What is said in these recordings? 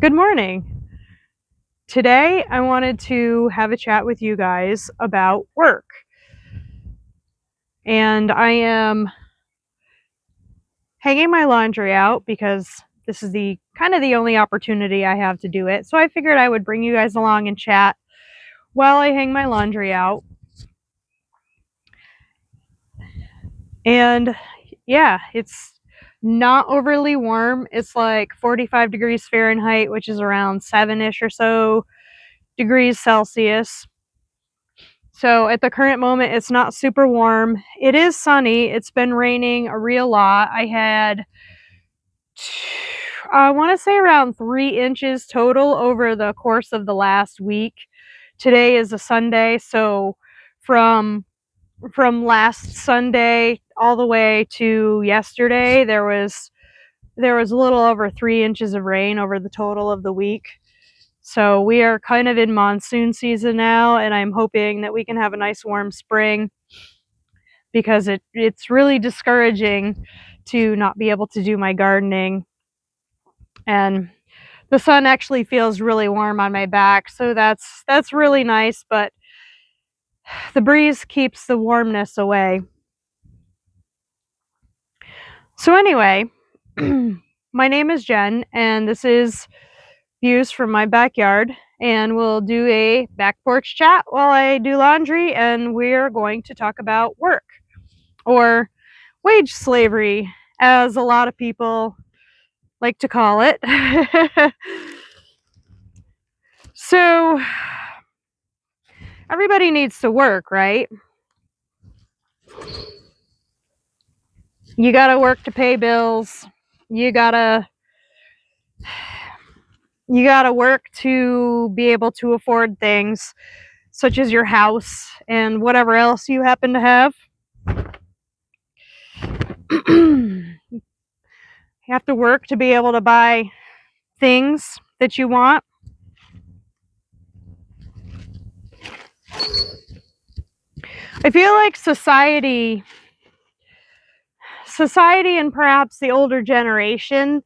Good morning. Today, I wanted to have a chat with you guys about work. And I am hanging my laundry out because this is the kind of the only opportunity I have to do it. So I figured I would bring you guys along and chat while I hang my laundry out. And yeah, it's not overly warm. It's like 45 degrees Fahrenheit, which is around 7-ish or so degrees Celsius. So at the current moment, it's not super warm. It is sunny. It's been raining a real lot. I had, I want to say around 3 inches total over the course of the last week. Today is a Sunday, so from last Sunday all the way to yesterday, there was a little over 3 inches of rain over the total of the week. So we are kind of in monsoon season now, and I'm hoping that we can have a nice warm spring because it's really discouraging to not be able to do my gardening. And the sun actually feels really warm on my back, so that's really nice, but the breeze keeps the warmness away. So anyway, my name is Jen, and this is views from my backyard, and we'll do a back porch chat while I do laundry, and we're going to talk about work, or wage slavery, as a lot of people like to call it. So, everybody needs to work, right? You gotta work to pay bills. You gotta work to be able to afford things such as your house and whatever else you happen to have. You have to work to be able to buy things that you want. I feel like society and perhaps the older generation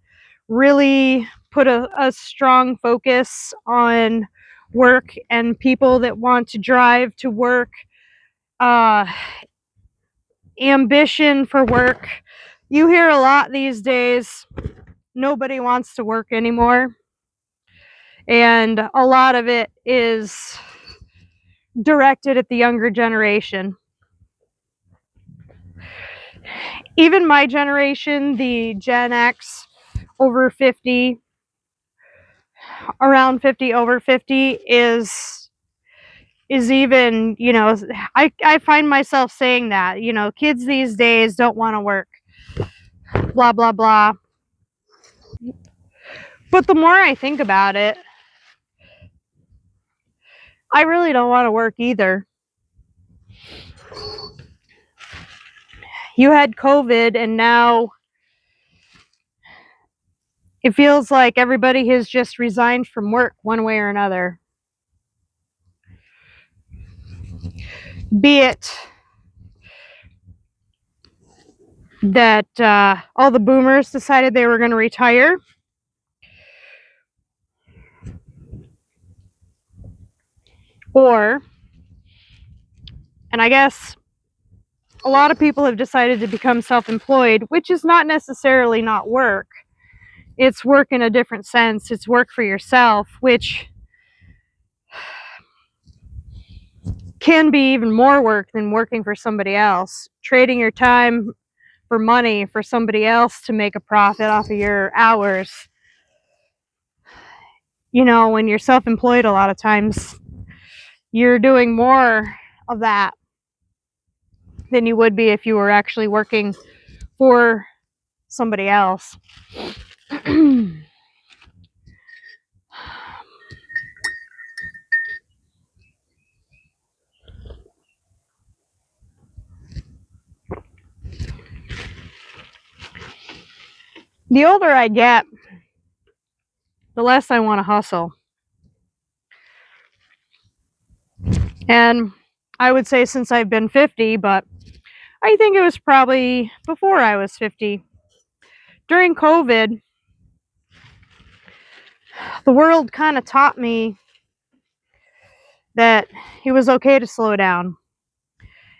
really put a strong focus on work and people that want to drive to work, ambition for work. You hear a lot these days, nobody wants to work anymore. And a lot of it is directed at the younger generation. Even my generation, the Gen X over 50, around 50, over 50, is even, I find myself saying that, kids these days don't want to work, blah, blah, blah. But the more I think about it, I really don't want to work either. You had COVID, and now it feels like everybody has just resigned from work one way or another. Be it that all the boomers decided they were going to retire, and I guess a lot of people have decided to become self-employed, which is not necessarily not work. It's work in a different sense. It's work for yourself, which can be even more work than working for somebody else. Trading your time for money for somebody else to make a profit off of your hours. When you're self-employed, a lot of times you're doing more of that than you would be if you were actually working for somebody else. The older I get, the less I want to hustle. And I would say since I've been 50, but I think it was probably before I was 50. During COVID, the world kind of taught me that it was okay to slow down.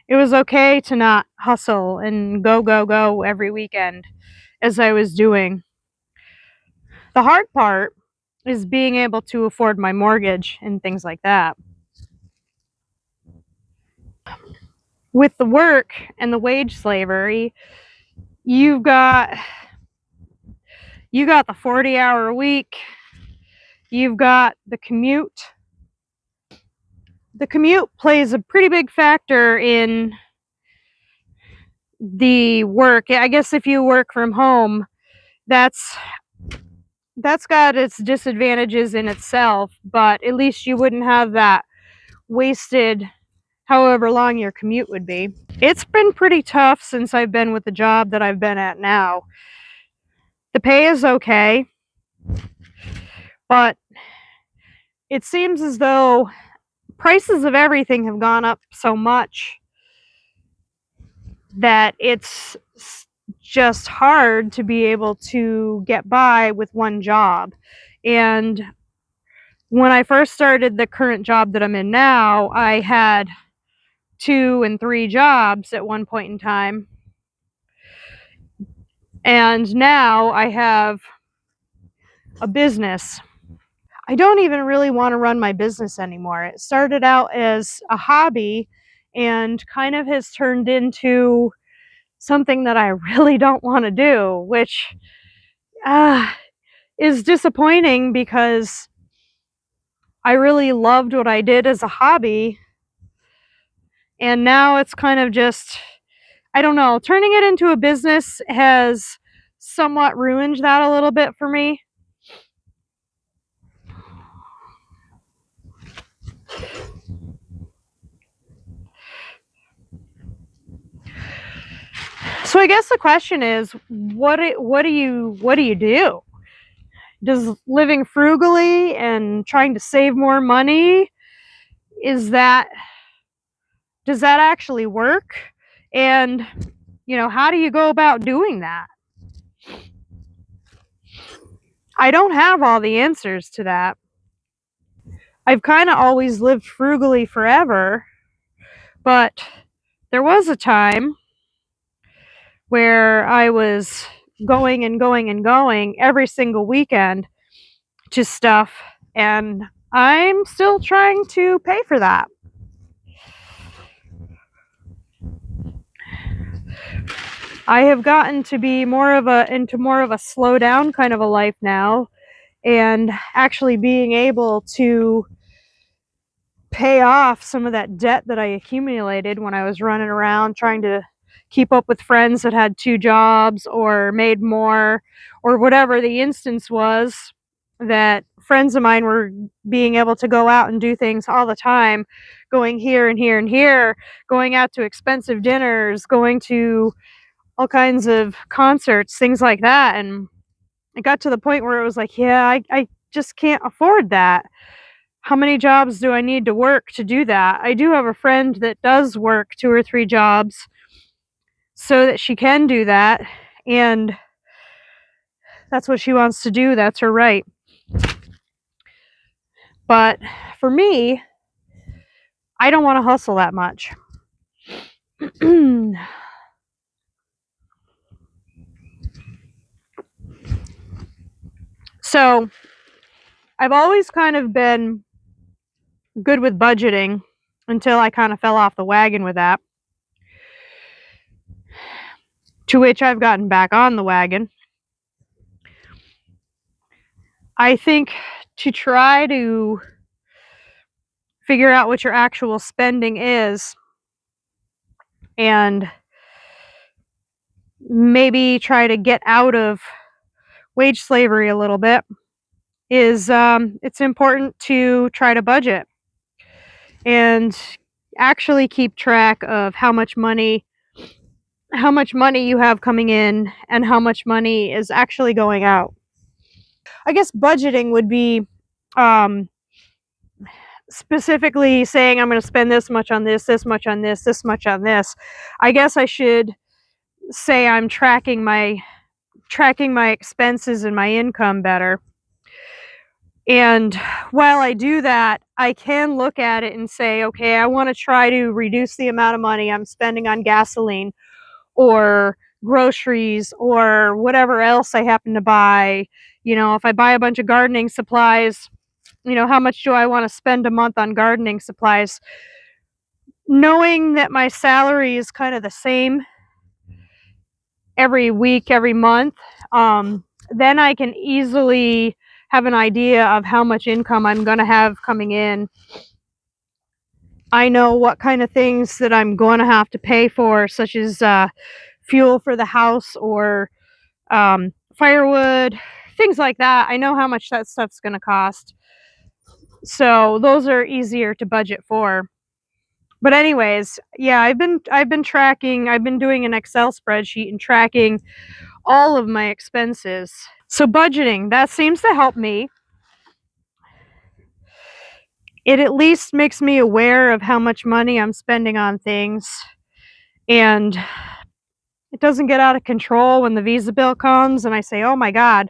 It was okay to not hustle and go, go, go every weekend as I was doing. The hard part is being able to afford my mortgage and things like that. With the work and the wage slavery, you got the 40-hour week. You've got the commute. The commute plays a pretty big factor in the work. I guess if you work from home, that's got its disadvantages in itself, but at least you wouldn't have that wasted however long your commute would be. It's been pretty tough since I've been with the job that I've been at now. The pay is okay, but it seems as though prices of everything have gone up so much that it's just hard to be able to get by with one job. And when I first started the current job that I'm in now, I had 2 and 3 jobs at one point in time. And now I have a business. I don't even really want to run my business anymore. It started out as a hobby and kind of has turned into something that I really don't want to do, which is disappointing because I really loved what I did as a hobby. And now it's kind of just, I don't know, turning it into a business has somewhat ruined that a little bit for me. So I guess the question is, what do you do? Does living frugally and trying to save more money, does that actually work? And, how do you go about doing that? I don't have all the answers to that. I've kind of always lived frugally forever, but there was a time where I was going and going and going every single weekend to stuff, and I'm still trying to pay for that. I have gotten to be into more of a slow down kind of a life now, and actually being able to pay off some of that debt that I accumulated when I was running around trying to keep up with friends that had 2 jobs or made more, or whatever the instance was, that friends of mine were being able to go out and do things all the time, going here and here and here, going out to expensive dinners, going to all kinds of concerts, things like that. And it got to the point where it was like, yeah, I just can't afford that. How many jobs do I need to work to do that? I do have a friend that does work 2 or 3 jobs so that she can do that, and that's what she wants to do. That's her right. But for me, I don't want to hustle that much. So I've always kind of been good with budgeting until I kind of fell off the wagon with that, to which I've gotten back on the wagon. I think to try to figure out what your actual spending is and maybe try to get out of wage slavery a little bit is it's important to try to budget and actually keep track of how much money you have coming in and how much money is actually going out. I guess budgeting would be specifically saying I'm going to spend this much on this much on this much on this. I guess I should say I'm tracking my expenses and my income better. And while I do that, I can look at it and say, okay, I want to try to reduce the amount of money I'm spending on gasoline or groceries or whatever else I happen to buy. You know, if I buy a bunch of gardening supplies, you know, how much do I want to spend a month on gardening supplies? Knowing that my salary is kind of the same every week, every month, then I can easily have an idea of how much income I'm going to have coming in. I know what kind of things that I'm going to have to pay for, such as fuel for the house or firewood, things like that. I know how much that stuff's going to cost. So those are easier to budget for. But anyways, yeah, I've been tracking, I've been doing an Excel spreadsheet and tracking all of my expenses. So budgeting, that seems to help me. It at least makes me aware of how much money I'm spending on things, and it doesn't get out of control when the Visa bill comes and I say, "Oh my God,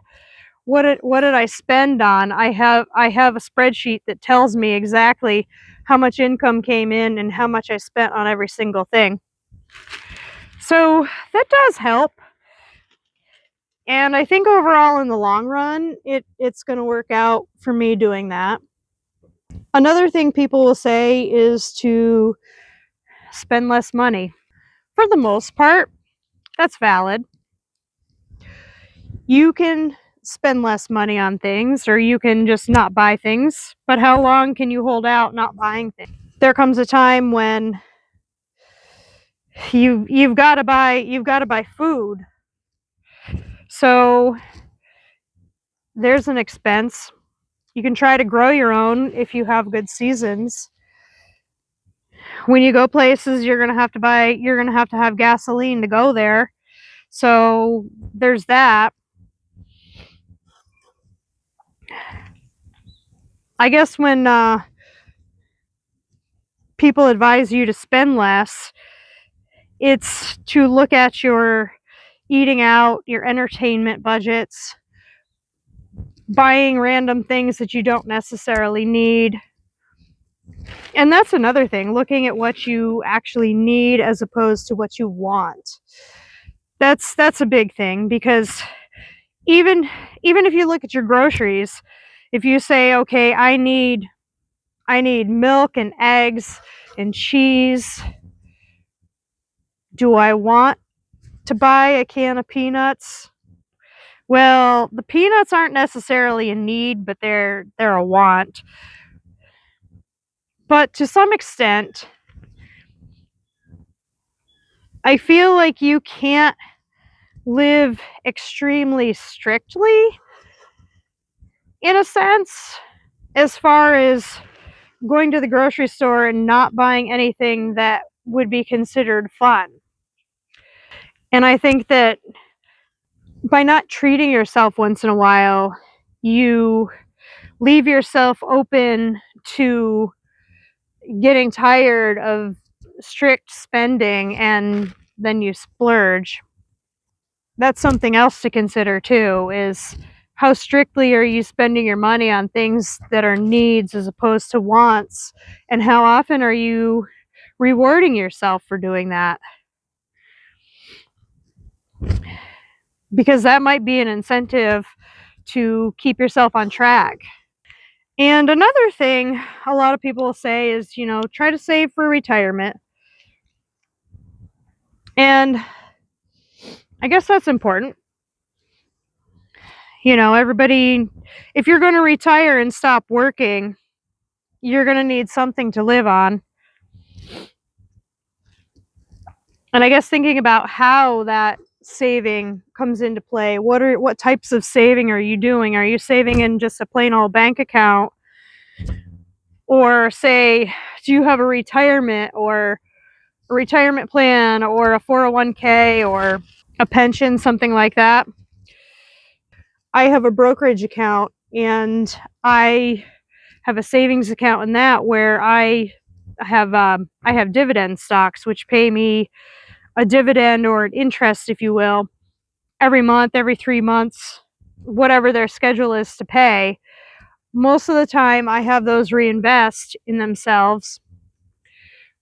what did I spend on?" I have a spreadsheet that tells me exactly how much income came in and how much I spent on every single thing. So that does help. And I think overall in the long run, it's going to work out for me doing that. Another thing people will say is to spend less money. For the most part, that's valid. You can spend less money on things, or you can just not buy things, but how long can you hold out not buying things? There comes a time when you've got to buy food. So there's an expense. You can try to grow your own if you have good seasons. When you go places, you're going to have to have gasoline to go there. So there's that. I guess when people advise you to spend less, it's to look at your eating out, your entertainment budgets, buying random things that you don't necessarily need. And that's another thing, looking at what you actually need as opposed to what you want. That's a big thing, because even if you look at your groceries, if you say, okay, I need milk and eggs and cheese, do I want to buy a can of peanuts? Well, the peanuts aren't necessarily a need, but they're a want. But to some extent, I feel like you can't live extremely strictly, in a sense, as far as going to the grocery store and not buying anything that would be considered fun. And I think that by not treating yourself once in a while, you leave yourself open to getting tired of strict spending, and then you splurge. That's something else to consider too, is how strictly are you spending your money on things that are needs as opposed to wants, and how often are you rewarding yourself for doing that? Because that might be an incentive to keep yourself on track. And another thing a lot of people will say is, you know, try to save for retirement. And I guess that's important. You know, everybody, if you're going to retire and stop working, you're going to need something to live on. And I guess thinking about how that saving comes into play, what types of saving are you doing? Are you saving in just a plain old bank account? Or say, do you have a retirement or a retirement plan or a 401k or a pension, something like that? I have a brokerage account, and I have a savings account in that where I have dividend stocks which pay me a dividend or an interest, if you will, every month, every 3 months, whatever their schedule is to pay. most of the time I have those reinvest in themselves.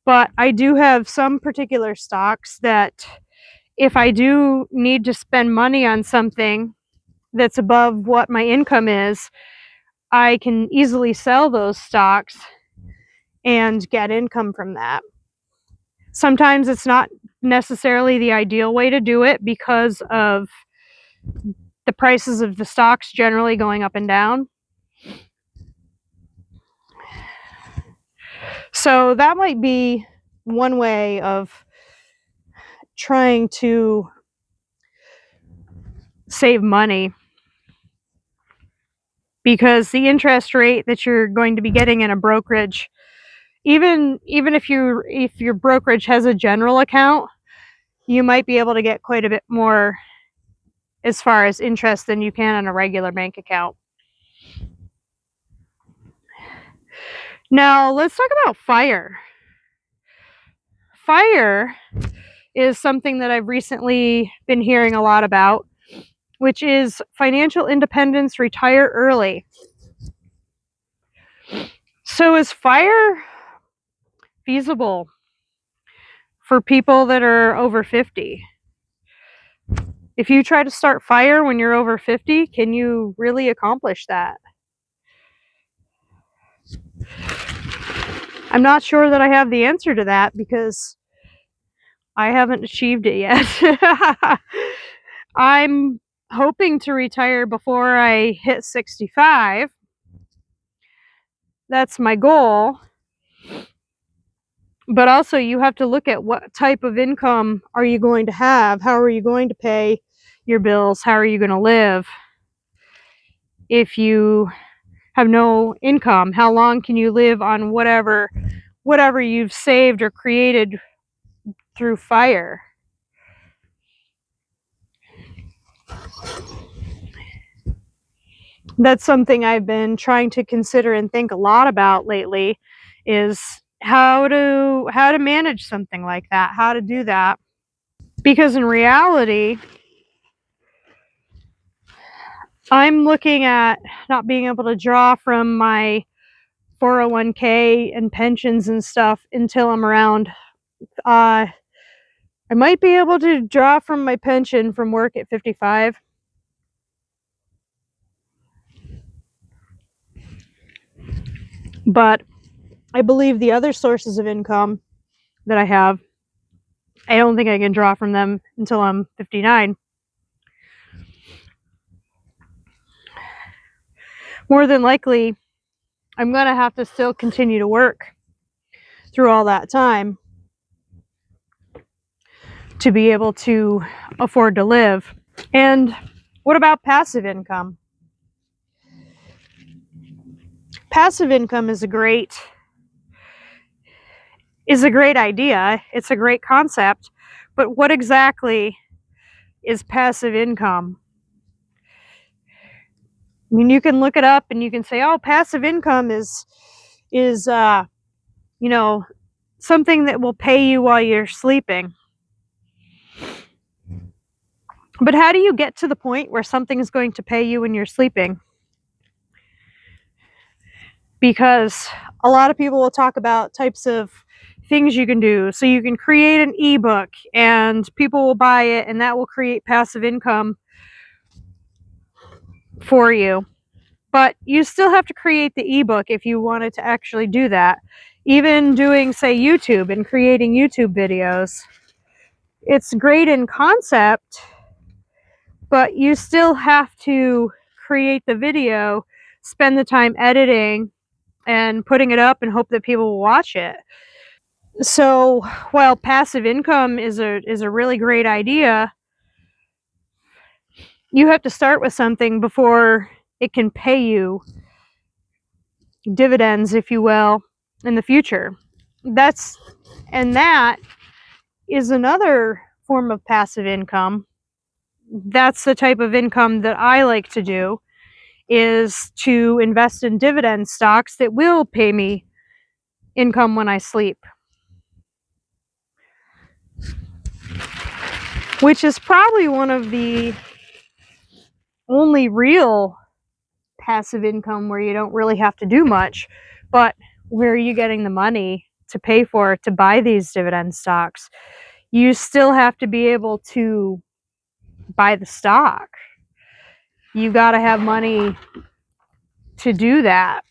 But I do have some particular stocks that if I do need to spend money on something that's above what my income is, I can easily sell those stocks and get income from that. Sometimes it's not necessarily the ideal way to do it because of the prices of the stocks generally going up and down. So that might be one way of trying to save money, because the interest rate that you're going to be getting in a brokerage, even if your brokerage has a general account, you might be able to get quite a bit more as far as interest than you can on a regular bank account. Now let's talk about FIRE. FIRE is something that I've recently been hearing a lot about, which is financial independence, retire early. So is FIRE feasible for people that are over 50? If you try to start FIRE when you're over 50, can you really accomplish that? I'm not sure that I have the answer to that because I haven't achieved it yet. I'm hoping to retire before I hit 65. That's my goal. But also you have to look at what type of income are you going to have? How are you going to pay your bills? How are you going to live? If you have no income, how long can you live on whatever you've saved or created through FIRE? That's something I've been trying to consider and think a lot about lately, is how to manage something like that, how to do that. Because in reality, I'm looking at not being able to draw from my 401k and pensions and stuff until I'm around. I might be able to draw from my pension from work at 55. But I believe the other sources of income that I have, I don't think I can draw from them until I'm 59. More than likely, I'm going to have to still continue to work through all that time to be able to afford to live. And what about passive income? Passive income is a great idea. It's a great concept. But what exactly is passive income? I mean, you can look it up and you can say, oh, passive income is something that will pay you while you're sleeping. But how do you get to the point where something is going to pay you when you're sleeping? Because a lot of people will talk about types of things you can do. So you can create an ebook and people will buy it, and that will create passive income for you. But you still have to create the ebook if you wanted to actually do that. Even doing, say, YouTube and creating YouTube videos. It's great in concept, but you still have to create the video, spend the time editing and putting it up and hope that people will watch it. So while passive income is a really great idea, you have to start with something before it can pay you dividends, if you will, in the future. That is another form of passive income. That's the type of income that I like to do, is to invest in dividend stocks that will pay me income when I sleep. Which is probably one of the only real passive income where you don't really have to do much, but where are you getting the money to pay for to buy these dividend stocks? You still have to be able to buy the stock. You got to have money to do that.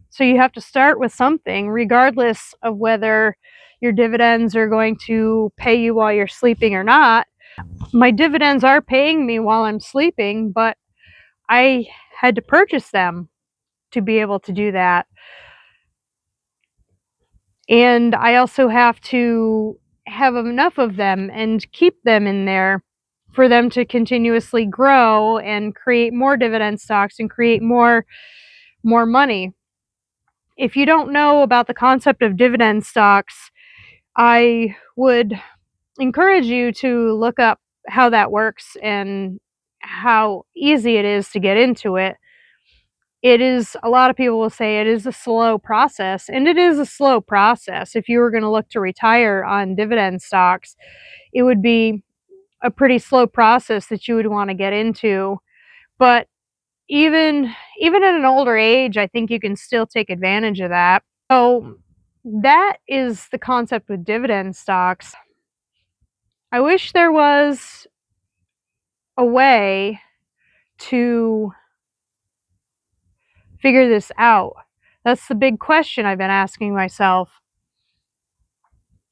So you have to start with something, regardless of whether your dividends are going to pay you while you're sleeping or not. My dividends are paying me while I'm sleeping, but I had to purchase them to be able to do that. And I also have to have enough of them and keep them in there for them to continuously grow and create more dividend stocks and create more money. If you don't know about the concept of dividend stocks, I would encourage you to look up how that works and how easy it is to get into it. It is, a lot of people will say it is a slow process, and it is a slow process. If you were going to look to retire on dividend stocks, it would be a pretty slow process that you would want to get into. But even at an older age, I think you can still take advantage of that. So that is the concept with dividend stocks. I wish there was a way to figure this out. That's the big question I've been asking myself.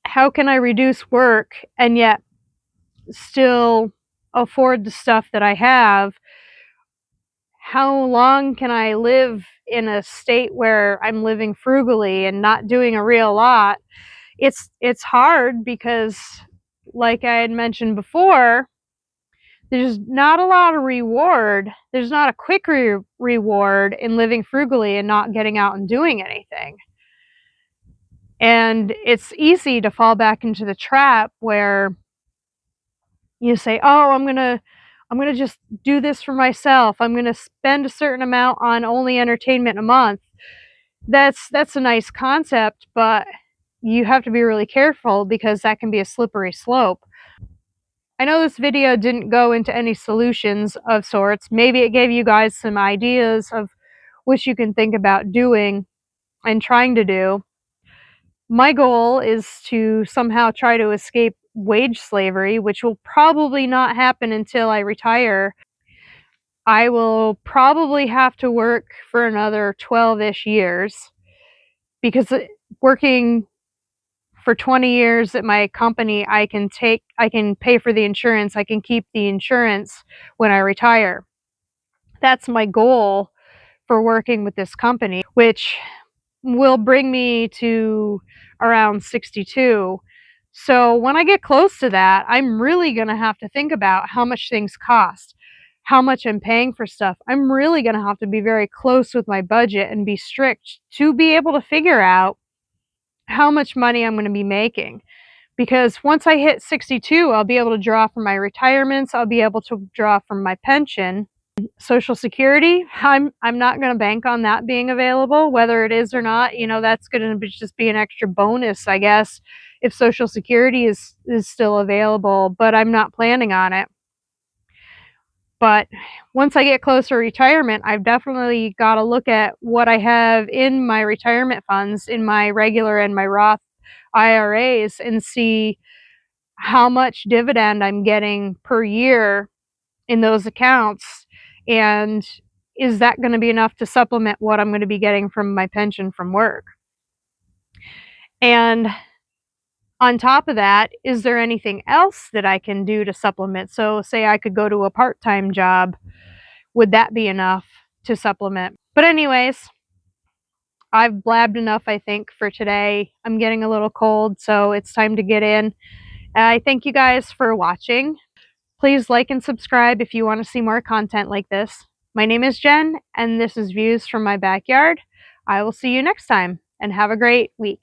How can I reduce work and yet still afford the stuff that I have? How long can I live in a state where I'm living frugally and not doing a real lot? It's hard because, like I had mentioned before, there's not a lot of reward. There's not a quick reward in living frugally and not getting out and doing anything. And it's easy to fall back into the trap where you say, "Oh, I'm gonna just do this for myself. I'm gonna spend a certain amount on only entertainment a month." That's a nice concept, but you have to be really careful because that can be a slippery slope. I know this video didn't go into any solutions of sorts. Maybe it gave you guys some ideas of what you can think about doing and trying to do. My goal is to somehow try to escape wage slavery, which will probably not happen until I retire. I will probably have to work for another 12-ish years because working for 20 years at my company, I can pay for the insurance, I can keep the insurance when I retire. That's my goal for working with this company, which will bring me to around 62. So when I get close to that, I'm really going to have to think about how much things cost, how much I'm paying for stuff. I'm really going to have to be very close with my budget and be strict to be able to figure out how much money I'm going to be making. Because once I hit 62, I'll be able to draw from my retirements, I'll be able to draw from my pension. Social Security, I'm not going to bank on that being available, whether it is or not. That's going to just be an extra bonus, I guess, if Social Security is still available, but I'm not planning on it. But once I get closer to retirement, I've definitely got to look at what I have in my retirement funds, in my regular and my Roth IRAs, and see how much dividend I'm getting per year in those accounts, and is that going to be enough to supplement what I'm going to be getting from my pension from work? And on top of that, is there anything else that I can do to supplement? So say I could go to a part-time job, would that be enough to supplement? But anyways, I've blabbed enough, I think, for today. I'm getting a little cold, so it's time to get in. I thank you guys for watching. Please like and subscribe if you want to see more content like this. My name is Jen, and this is Views from My Backyard. I will see you next time, and have a great week.